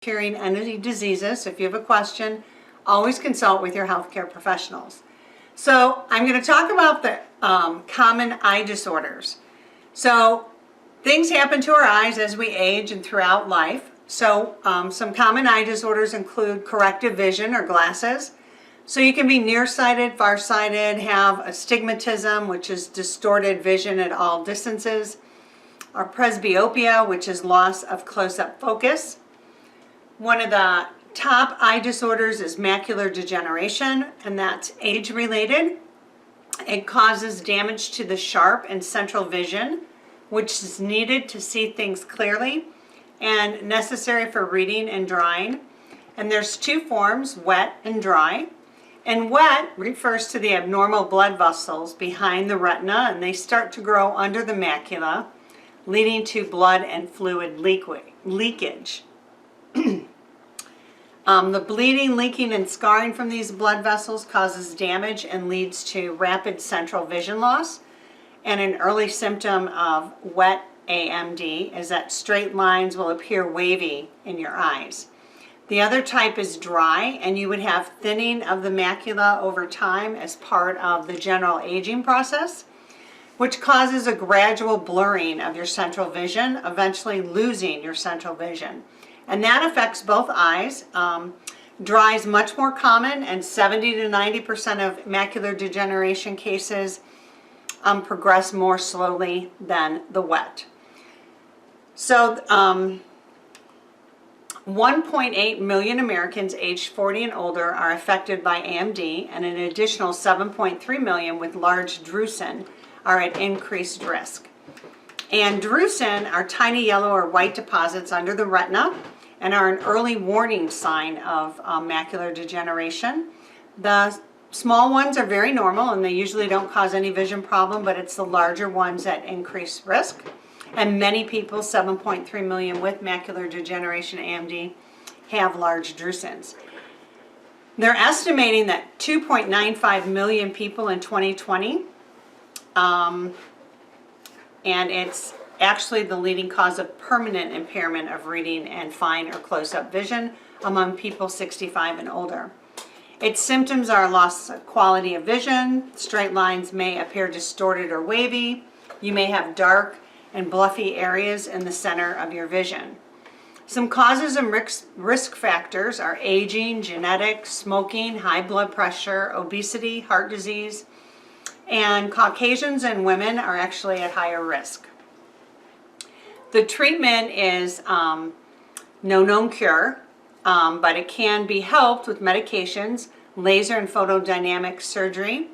Curing any diseases. So if you have a question, always consult with your healthcare professionals. So I'm going to talk about the common eye disorders. So things happen to our eyes as we age and throughout life. So some common eye disorders include corrective vision or glasses. So you can be nearsighted, farsighted, have astigmatism, which is distorted vision at all distances, or presbyopia, which is loss of close-up focus. One of the top eye disorders is macular degeneration, and that's age-related. It causes damage to the sharp and central vision, which is needed to see things clearly and necessary for reading and drawing. And there's two forms, wet and dry. And wet refers to the abnormal blood vessels behind the retina, and they start to grow under the macula, leading to blood and fluid leakage. The bleeding, leaking, and scarring from these blood vessels causes damage and leads to rapid central vision loss. And an early symptom of wet AMD is that straight lines will appear wavy in your eyes. The other type is dry, and you would have thinning of the macula over time as part of the general aging process, which causes a gradual blurring of your central vision, eventually losing your central vision. And that affects both eyes. Dry is much more common, and 70 to 90% of macular degeneration cases progress more slowly than the wet. So 1.8 million Americans aged 40 and older are affected by AMD, and an additional 7.3 million with large drusen are at increased risk. And drusen are tiny yellow or white deposits under the retina and are an early warning sign of macular degeneration. The small ones are very normal and they usually don't cause any vision problem, but it's the larger ones that increase risk. And many people, 7.3 million with macular degeneration AMD, have large drusens. They're estimating that 2.95 million people in 2020, and it's actually the leading cause of permanent impairment of reading and fine or close-up vision among people 65 and older. Its symptoms are loss of quality of vision, straight lines may appear distorted or wavy, you may have dark and bluffy areas in the center of your vision. Some causes and risk factors are aging, genetics, smoking, high blood pressure, obesity, heart disease, and Caucasians and women are actually at higher risk. The treatment is no known cure, but it can be helped with medications, laser and photodynamic surgery.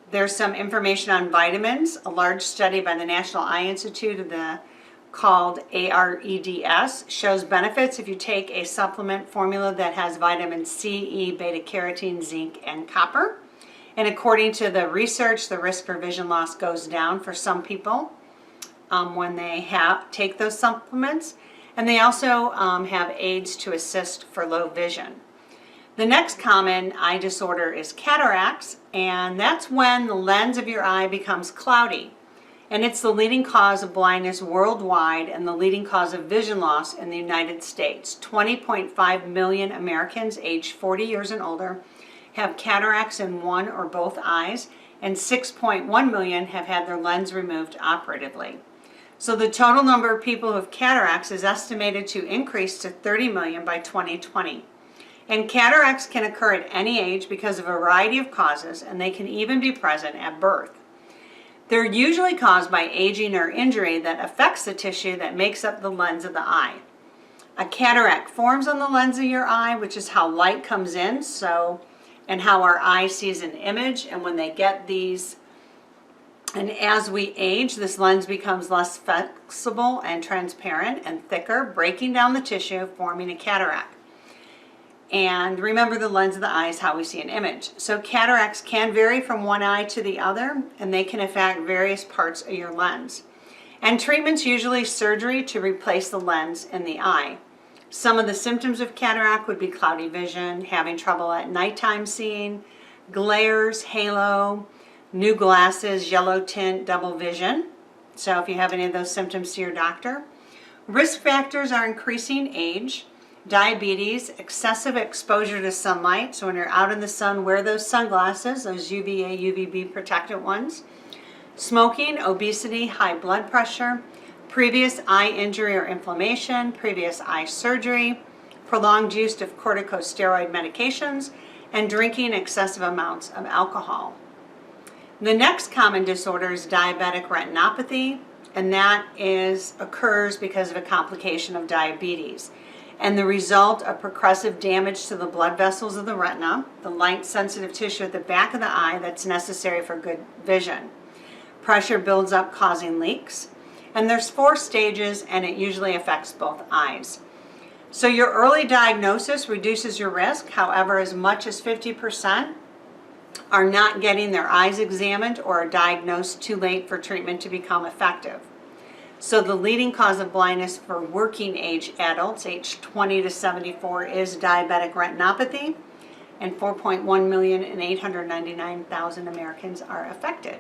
There's some information on vitamins. A large study by the National Eye Institute called AREDS shows benefits if you take a supplement formula that has vitamin C, E, beta-carotene, zinc, and copper. And according to the research, the risk for vision loss goes down for some people when they take those supplements. And they also have aids to assist for low vision. The next common eye disorder is cataracts, and that's when the lens of your eye becomes cloudy. And it's the leading cause of blindness worldwide and the leading cause of vision loss in the United States. 20.5 million Americans aged 40 years and older have cataracts in one or both eyes, and 6.1 million have had their lens removed operatively. So the total number of people who have cataracts is estimated to increase to 30 million by 2020. And cataracts can occur at any age because of a variety of causes, and they can even be present at birth. They're usually caused by aging or injury that affects the tissue that makes up the lens of the eye. A cataract forms on the lens of your eye, which is how light comes in, and how our eye sees an image. And when they get these, and as we age, this lens becomes less flexible and transparent and thicker, breaking down the tissue, forming a cataract. And remember, the lens of the eye is how we see an image. So cataracts can vary from one eye to the other, and they can affect various parts of your lens. And treatment's usually surgery to replace the lens in the eye. Some of the symptoms of cataract would be cloudy vision, having trouble at nighttime seeing, glares, halo, new glasses, yellow tint, double vision. So if you have any of those symptoms, see your doctor. Risk factors are increasing age, diabetes, excessive exposure to sunlight. So when you're out in the sun, wear those sunglasses, those UVA, UVB protected ones. Smoking, obesity, high blood pressure, previous eye injury or inflammation, previous eye surgery, prolonged use of corticosteroid medications, and drinking excessive amounts of alcohol. The next common disorder is diabetic retinopathy, and that occurs because of a complication of diabetes and the result of progressive damage to the blood vessels of the retina, the light-sensitive tissue at the back of the eye that's necessary for good vision. Pressure builds up, causing leaks, and there's 4 stages, and it usually affects both eyes. So your early diagnosis reduces your risk. However, as much as 50% are not getting their eyes examined or are diagnosed too late for treatment to become effective. So the leading cause of blindness for working age adults, age 20 to 74, is diabetic retinopathy, and 4.1 million and 899,000 Americans are affected.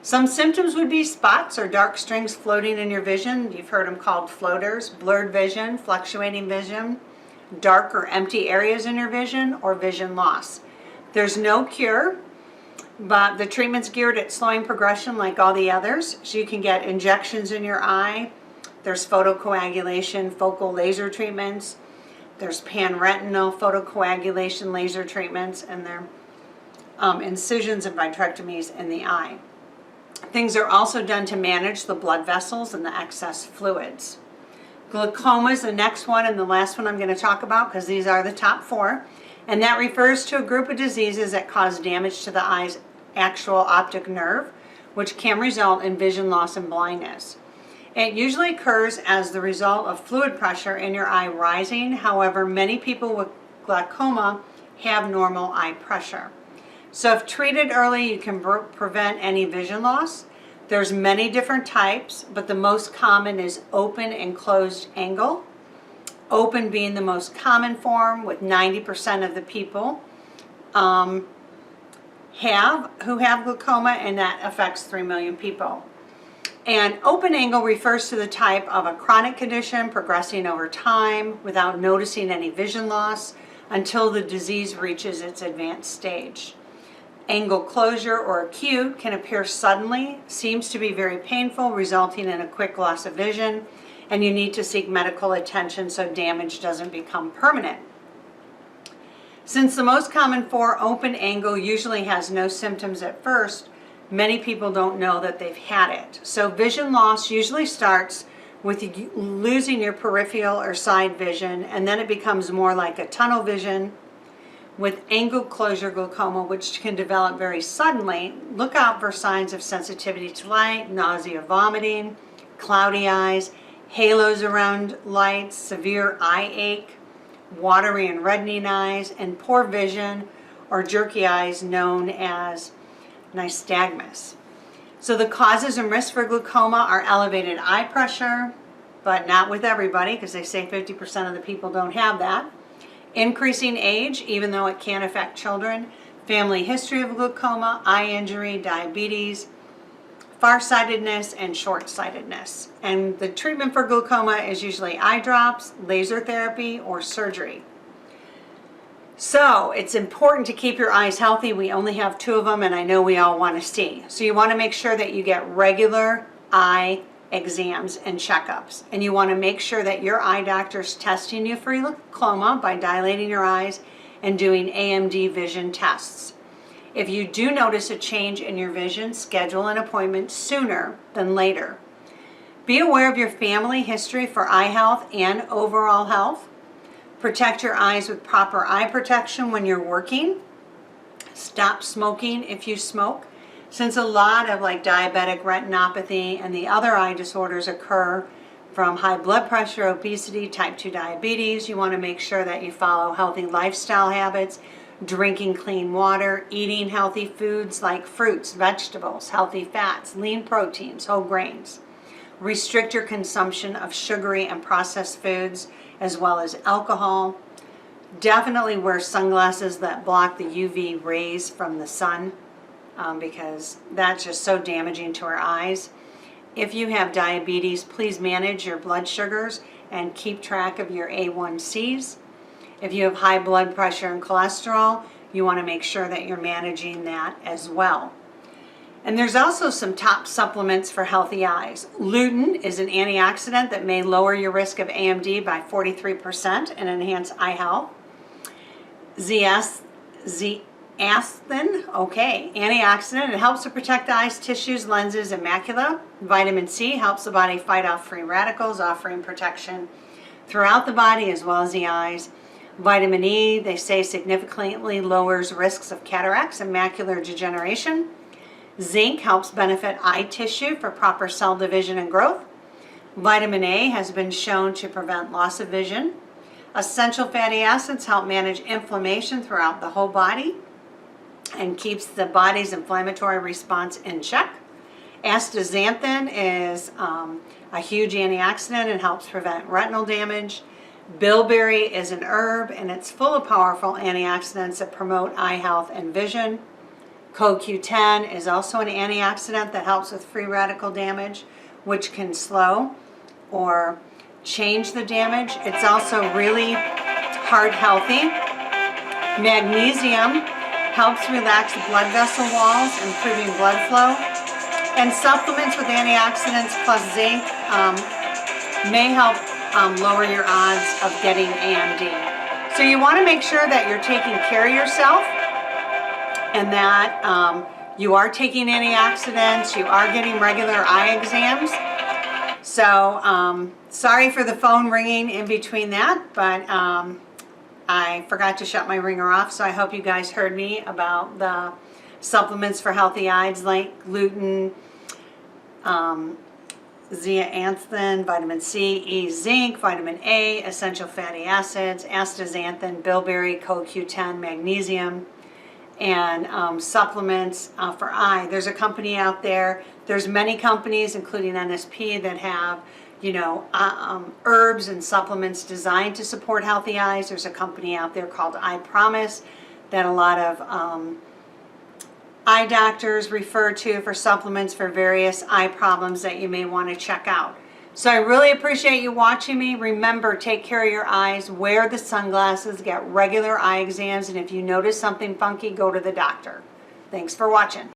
Some symptoms would be spots or dark strings floating in your vision. You've heard them called floaters, blurred vision, fluctuating vision, dark or empty areas in your vision, or vision loss. There's no cure, but the treatment's geared at slowing progression like all the others. So you can get injections in your eye. There's photocoagulation, focal laser treatments. There's panretinal photocoagulation laser treatments, and there are incisions and vitrectomies in the eye. Things are also done to manage the blood vessels and the excess fluids. Glaucoma is the next one and the last one I'm going to talk about, because these are the top 4. And that refers to a group of diseases that cause damage to the eye's actual optic nerve, which can result in vision loss and blindness. It usually occurs as the result of fluid pressure in your eye rising. However, many people with glaucoma have normal eye pressure. So if treated early, you can prevent any vision loss. There's many different types, but the most common is open and closed angle. Open being the most common form, with 90% of the people who have glaucoma, and that affects 3 million people. And open angle refers to the type of a chronic condition progressing over time without noticing any vision loss until the disease reaches its advanced stage. Angle closure, or acute, can appear suddenly, seems to be very painful, resulting in a quick loss of vision, and you need to seek medical attention so damage doesn't become permanent. Since the most common form, open angle, usually has no symptoms at first, many people don't know that they've had it. So vision loss usually starts with losing your peripheral or side vision, and then it becomes more like a tunnel vision. With angle closure glaucoma, which can develop very suddenly, look out for signs of sensitivity to light, nausea, vomiting, cloudy eyes, halos around lights, severe eye ache, watery and reddening eyes, and poor vision or jerky eyes known as nystagmus. So the causes and risks for glaucoma are elevated eye pressure, but not with everybody, because they say 50% of the people don't have that. Increasing age, even though it can affect children. Family history of glaucoma, eye injury, diabetes, farsightedness, and short-sightedness. And the treatment for glaucoma is usually eye drops, laser therapy, or surgery. So it's important to keep your eyes healthy. We only have 2 of them, and I know we all want to see. So you want to make sure that you get regular eye exams and checkups. And you want to make sure that your eye doctor is testing you for glaucoma by dilating your eyes and doing AMD vision tests. If you do notice a change in your vision, schedule an appointment sooner than later. Be aware of your family history for eye health and overall health. Protect your eyes with proper eye protection when you're working. Stop smoking if you smoke. Since a lot of diabetic retinopathy and the other eye disorders occur from high blood pressure, obesity, type 2 diabetes, you want to make sure that you follow healthy lifestyle habits, drinking clean water, eating healthy foods like fruits, vegetables, healthy fats, lean proteins, whole grains. Restrict your consumption of sugary and processed foods, as well as alcohol. Definitely wear sunglasses that block the UV rays from the sun, because that's just so damaging to our eyes. If you have diabetes, please manage your blood sugars and keep track of your A1Cs. If you have high blood pressure and cholesterol, you want to make sure that you're managing that as well. And there's also some top supplements for healthy eyes. Lutein is an antioxidant that may lower your risk of AMD by 43% and enhance eye health. Zeaxanthin, antioxidant. It helps to protect the eye's tissues, lenses, and macula. Vitamin C helps the body fight off free radicals, offering protection throughout the body as well as the eyes. Vitamin E, they say, significantly lowers risks of cataracts and macular degeneration. Zinc helps benefit eye tissue for proper cell division and growth. Vitamin A has been shown to prevent loss of vision. Essential fatty acids help manage inflammation throughout the whole body and keeps the body's inflammatory response in check. Astaxanthin is a huge antioxidant and helps prevent retinal damage. Bilberry is an herb and it's full of powerful antioxidants that promote eye health and vision. CoQ10 is also an antioxidant that helps with free radical damage, which can slow or change the damage. It's also really heart healthy. Magnesium helps relax blood vessel walls, improving blood flow. And supplements with antioxidants plus zinc may help lower your odds of getting AMD. So you want to make sure that you're taking care of yourself and that you are taking antioxidants, you are getting regular eye exams. So sorry for the phone ringing in between that, but I forgot to shut my ringer off, so I hope you guys heard me about the supplements for healthy eyes like lutein, zeaxanthin, vitamin C, E, zinc, vitamin A, essential fatty acids, astaxanthin, bilberry, CoQ10, magnesium, and supplements for eye. There's a company out there, there's many companies including NSP that have, you know, herbs and supplements designed to support healthy eyes. There's a company out there called Eye Promise that a lot of eye doctors refer to for supplements for various eye problems that you may want to check out. So I really appreciate you watching me. Remember, take care of your eyes, wear the sunglasses, get regular eye exams, and if you notice something funky, go to the doctor. Thanks for watching.